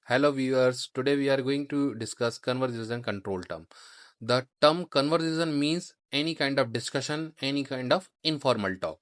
Hello viewers, today we are going to discuss conversation control term. The term conversation means any kind of discussion, any kind of informal talk.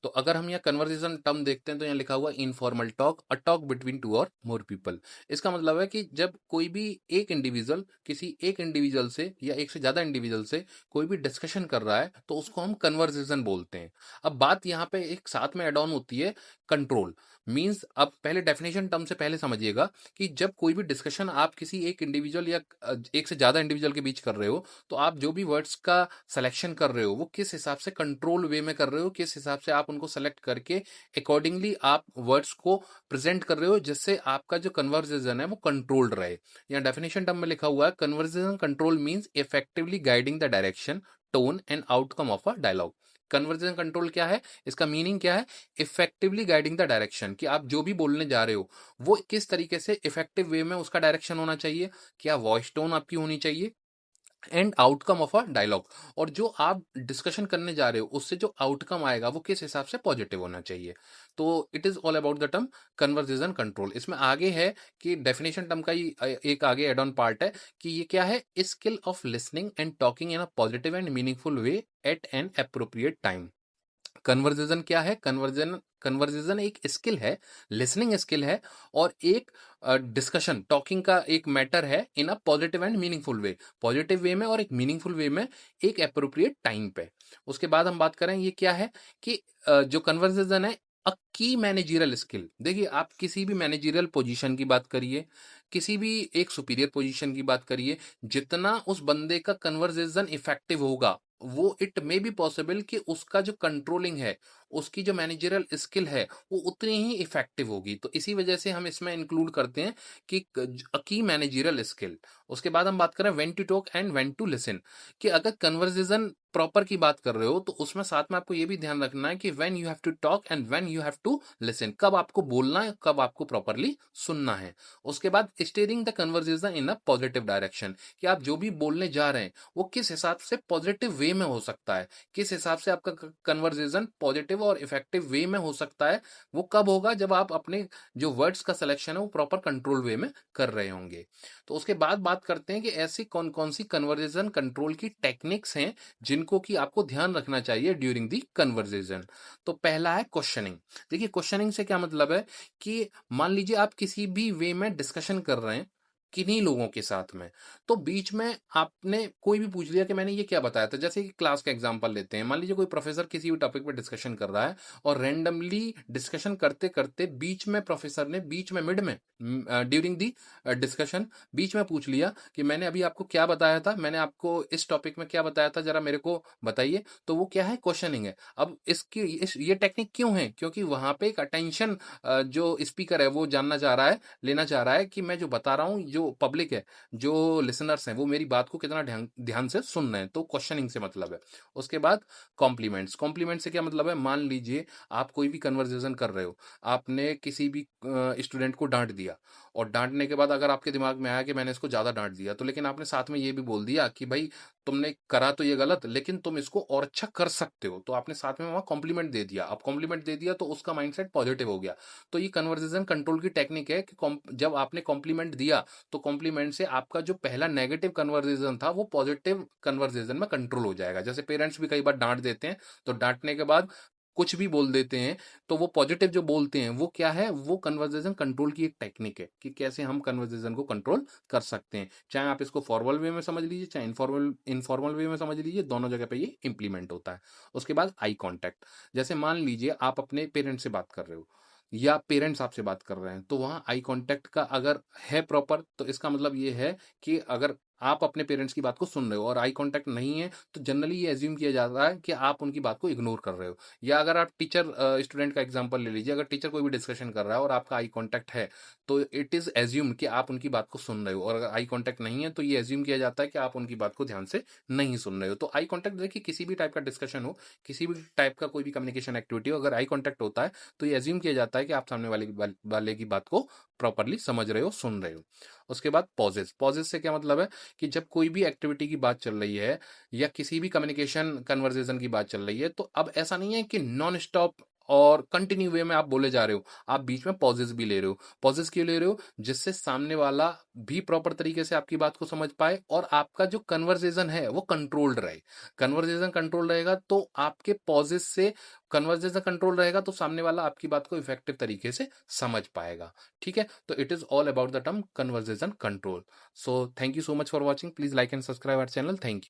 तो अगर हम यहाँ conversation term देखते हैं तो यहाँ लिखा हुआ informal talk, a talk between two और मोर पीपल। इसका मतलब है कि जब कोई भी एक इंडिविजुअल किसी एक इंडिविजुअल से या एक से ज्यादा इंडिविजुअल से कोई भी डिस्कशन कर रहा है तो उसको हम कन्वर्सेशन बोलते हैं। अब बात यहाँ पे एक साथ में एड ऑन होती है कंट्रोल। मीन्स अब पहले डेफिनेशन टर्म से पहले समझिएगा कि जब कोई भी डिस्कशन आप किसी एक इंडिविजुअल या एक से ज्यादा इंडिविजुअल के बीच कर रहे हो तो आप जो भी वर्ड्स का सिलेक्शन कर रहे हो वो किस हिसाब से कंट्रोल वे में कर रहे हो, किस हिसाब से आप उनको सेलेक्ट करके अकॉर्डिंगली आप वर्ड्स को प्रेजेंट कर रहे हो जिससे आपका जो कन्वर्सेशन है वो कंट्रोल्ड रहे। यहाँ डेफिनेशन टर्म में लिखा हुआ है conversation control means effectively guiding the direction, tone and outcome of a dialogue. Conversation control क्या है, इसका मीनिंग क्या है? इफेक्टिवली गाइडिंग द डायरेक्शन, कि आप जो भी बोलने जा रहे हो वो किस तरीके से इफेक्टिव वे में उसका डायरेक्शन होना चाहिए, क्या वॉइस टोन आपकी होनी चाहिए, and outcome of a dialogue, और जो आप डिस्कशन करने जा रहे हो उससे जो आउटकम आएगा वो किस हिसाब से पॉजिटिव होना चाहिए। तो it is all about the term conversation control. इसमें आगे है कि डेफिनेशन टर्म का ही एक आगे एड ऑन पार्ट है कि ये क्या है, skill of listening and talking in a positive and meaningful way at an appropriate time. Conversation क्या है? कन्वर्जेशन एक स्किल है, लिसनिंग स्किल है, और एक डिस्कशन टॉकिंग का एक मैटर है in a positive and meaningful way, positive way में और एक मीनिंगफुल वे में एक अप्रोप्रिएट टाइम पे। उसके बाद हम बात करें ये क्या है कि जो कन्वर्जेशन है अ की मैनेजरियल स्किल। देखिए, आप किसी भी मैनेजरियल पोजीशन की बात करिए, किसी भी एक सुपीरियर पोजीशन की बात करिए, जितना उस बंदे का कन्वर्जेशन इफेक्टिव होगा वो इट मे बी पॉसिबल कि उसका जो कंट्रोलिंग है, उसकी जो मैनेजरियल स्किल है वो उतनी ही इफेक्टिव होगी। तो इसी वजह से हम इसमें इंक्लूड करते हैं कि की मैनेजरियल स्किल। उसके बाद हम बात करें when to talk and when to listen, कि अगर कन्वर्सेशन प्रॉपर की बात कर रहे हो तो उसमें साथ में आपको ये भी ध्यान रखना है कि when you have to talk and when you have to listen, कब आपको बोलना है, कब आपको प्रॉपरली सुनना है। उसके बाद steering the conversation in a positive direction, कि आप जो भी बोलने जा रहे हैं वो किस हिसाब से पॉजिटिव वे में हो सकता है, किस हिसाब से आपका कन्वर्सेशन पॉजिटिव और इफेक्टिव वे में हो सकता है। वो कब होगा? जब आप अपने जो वर्ड्स का सिलेक्शन है वो प्रॉपर कंट्रोल वे में कर रहे होंगे। तो उसके बाद बात करते हैं कि ऐसी कौन कौन सी कन्वर्सेशन कंट्रोल की टेक्निक्स हैं जिनको कि आपको ध्यान रखना चाहिए ड्यूरिंग दी कन्वर्सेशन। तो पहला है क्वेश्चनिंग। देखिए, क्वेश्चनिंग से क्या मतलब है कि मान लीजिए आप किसी भी वे में डिस्कशन कर रहे हैं किन्हीं लोगों के साथ में, तो बीच में आपने कोई भी पूछ लिया कि मैंने ये क्या बताया था। जैसे कि क्लास का एग्जांपल लेते हैं, मान लीजिए कोई प्रोफेसर किसी भी टॉपिक पे डिस्कशन कर रहा है और रैंडमली डिस्कशन करते करते बीच में प्रोफेसर ने बीच में मिड में ड्यूरिंग दी डिस्कशन बीच में पूछ लिया कि मैंने अभी आपको क्या बताया था, मैंने आपको इस टॉपिक में क्या बताया था, जरा मेरे को बताइए। तो वो क्या है? क्वेश्चनिंग है। अब ये टेक्निक क्यों है? क्योंकि वहां पे एक अटेंशन जो स्पीकर है वो जानना चाह रहा है, लेना चाह रहा है कि मैं जो बता रहा हूँ, जो पब्लिक है, जो लिसनर्स हैं, वो मेरी बात को कितना ध्यान ध्यान से सुन रहे हैं। तो क्वेश्चनिंग से मतलब है। उसके बाद कॉम्प्लीमेंट्स। कॉम्प्लीमेंट से क्या मतलब है? मान लीजिए आप कोई भी कन्वर्सेशन कर रहे हो, आपने किसी भी स्टूडेंट को डांट दिया, और डांटने के बाद अगर आपके दिमाग में आया कि मैंने इसको ज्यादा डांट दिया, तो लेकिन आपने साथ में ये भी बोल दिया कि भाई तुमने करा तो ये गलत, लेकिन तुम इसको और अच्छा कर सकते हो, तो आपने साथ में वहां कॉम्प्लीमेंट दे दिया। अब कॉम्प्लीमेंट दे दिया तो उसका माइंडसेट पॉजिटिव हो गया। तो ये कन्वर्सेशन कंट्रोल की टेक्निक है कि जब आपने कॉम्प्लीमेंट दिया तो कॉम्प्लीमेंट से आपका जो पहला नेगेटिव कन्वर्सेशन था वो पॉजिटिव कन्वर्सेशन में कंट्रोल हो जाएगा। जैसे पेरेंट्स भी कई बार डांट देते हैं, तो डांटने के बाद कुछ भी बोल देते हैं, तो वो पॉजिटिव जो बोलते हैं वो क्या है? वो कन्वर्सेशन कंट्रोल की एक टेक्निक है कि कैसे हम कन्वर्सेशन को कंट्रोल कर सकते हैं। चाहे आप इसको फॉर्मल वे में समझ लीजिए, चाहे इनफॉर्मल इनफॉर्मल वे में समझ लीजिए, दोनों जगह पे ये इंप्लीमेंट होता है। उसके बाद आई कांटेक्ट। जैसे मान लीजिए आप अपने पेरेंट्स से बात कर रहे हो या पेरेंट्स आपसे बात कर रहे हैं, तो वहां आई कांटेक्ट का अगर है प्रॉपर, तो इसका मतलब ये है कि अगर आप अपने पेरेंट्स की बात को सुन रहे हो और आई कांटेक्ट नहीं है, तो जनरली ये एज्यूम किया जाता है कि आप उनकी बात को इग्नोर कर रहे हो। या अगर आप टीचर स्टूडेंट का एग्जांपल ले लीजिए, अगर टीचर कोई भी डिस्कशन कर रहा है और आपका आई कांटेक्ट है, तो इट इज एज्यूम कि आप उनकी बात को सुन रहे हो, और अगर आई कांटेक्ट नहीं है तो ये एज्यूम किया जाता है कि आप उनकी बात को ध्यान से नहीं सुन रहे हो। तो आई कांटेक्ट देखिए, किसी भी टाइप का डिस्कशन हो, किसी भी टाइप का कोई भी कम्युनिकेशन एक्टिविटी हो, अगर आई कांटेक्ट होता है तो ये एज्यूम किया जाता है कि आप सामने वाले की बात को प्रॉपरली समझ रहे हो, सुन रहे हो। उसके बाद पॉजेस। पॉजेस से क्या मतलब है कि जब कोई भी एक्टिविटी की बात चल रही है या किसी भी कम्युनिकेशन कन्वर्सेशन की बात चल रही है, तो अब ऐसा नहीं है कि नॉन स्टॉप और कंटिन्यू वे में आप बोले जा रहे हो, आप बीच में पॉजेज भी ले रहे हो। पॉजेज क्यों ले रहे हो? जिससे सामने वाला भी प्रॉपर तरीके से आपकी बात को समझ पाए और आपका जो कन्वर्सेशन है वो कंट्रोल्ड रहे। कन्वर्सेशन कंट्रोल रहेगा तो आपके पॉजेज से कन्वर्सेशन कंट्रोल रहेगा तो सामने वाला आपकी बात को इफेक्टिव तरीके से समझ पाएगा। ठीक है, तो it is all about the term conversation control. So thank you so much for watching, please like and subscribe our channel. Thank you.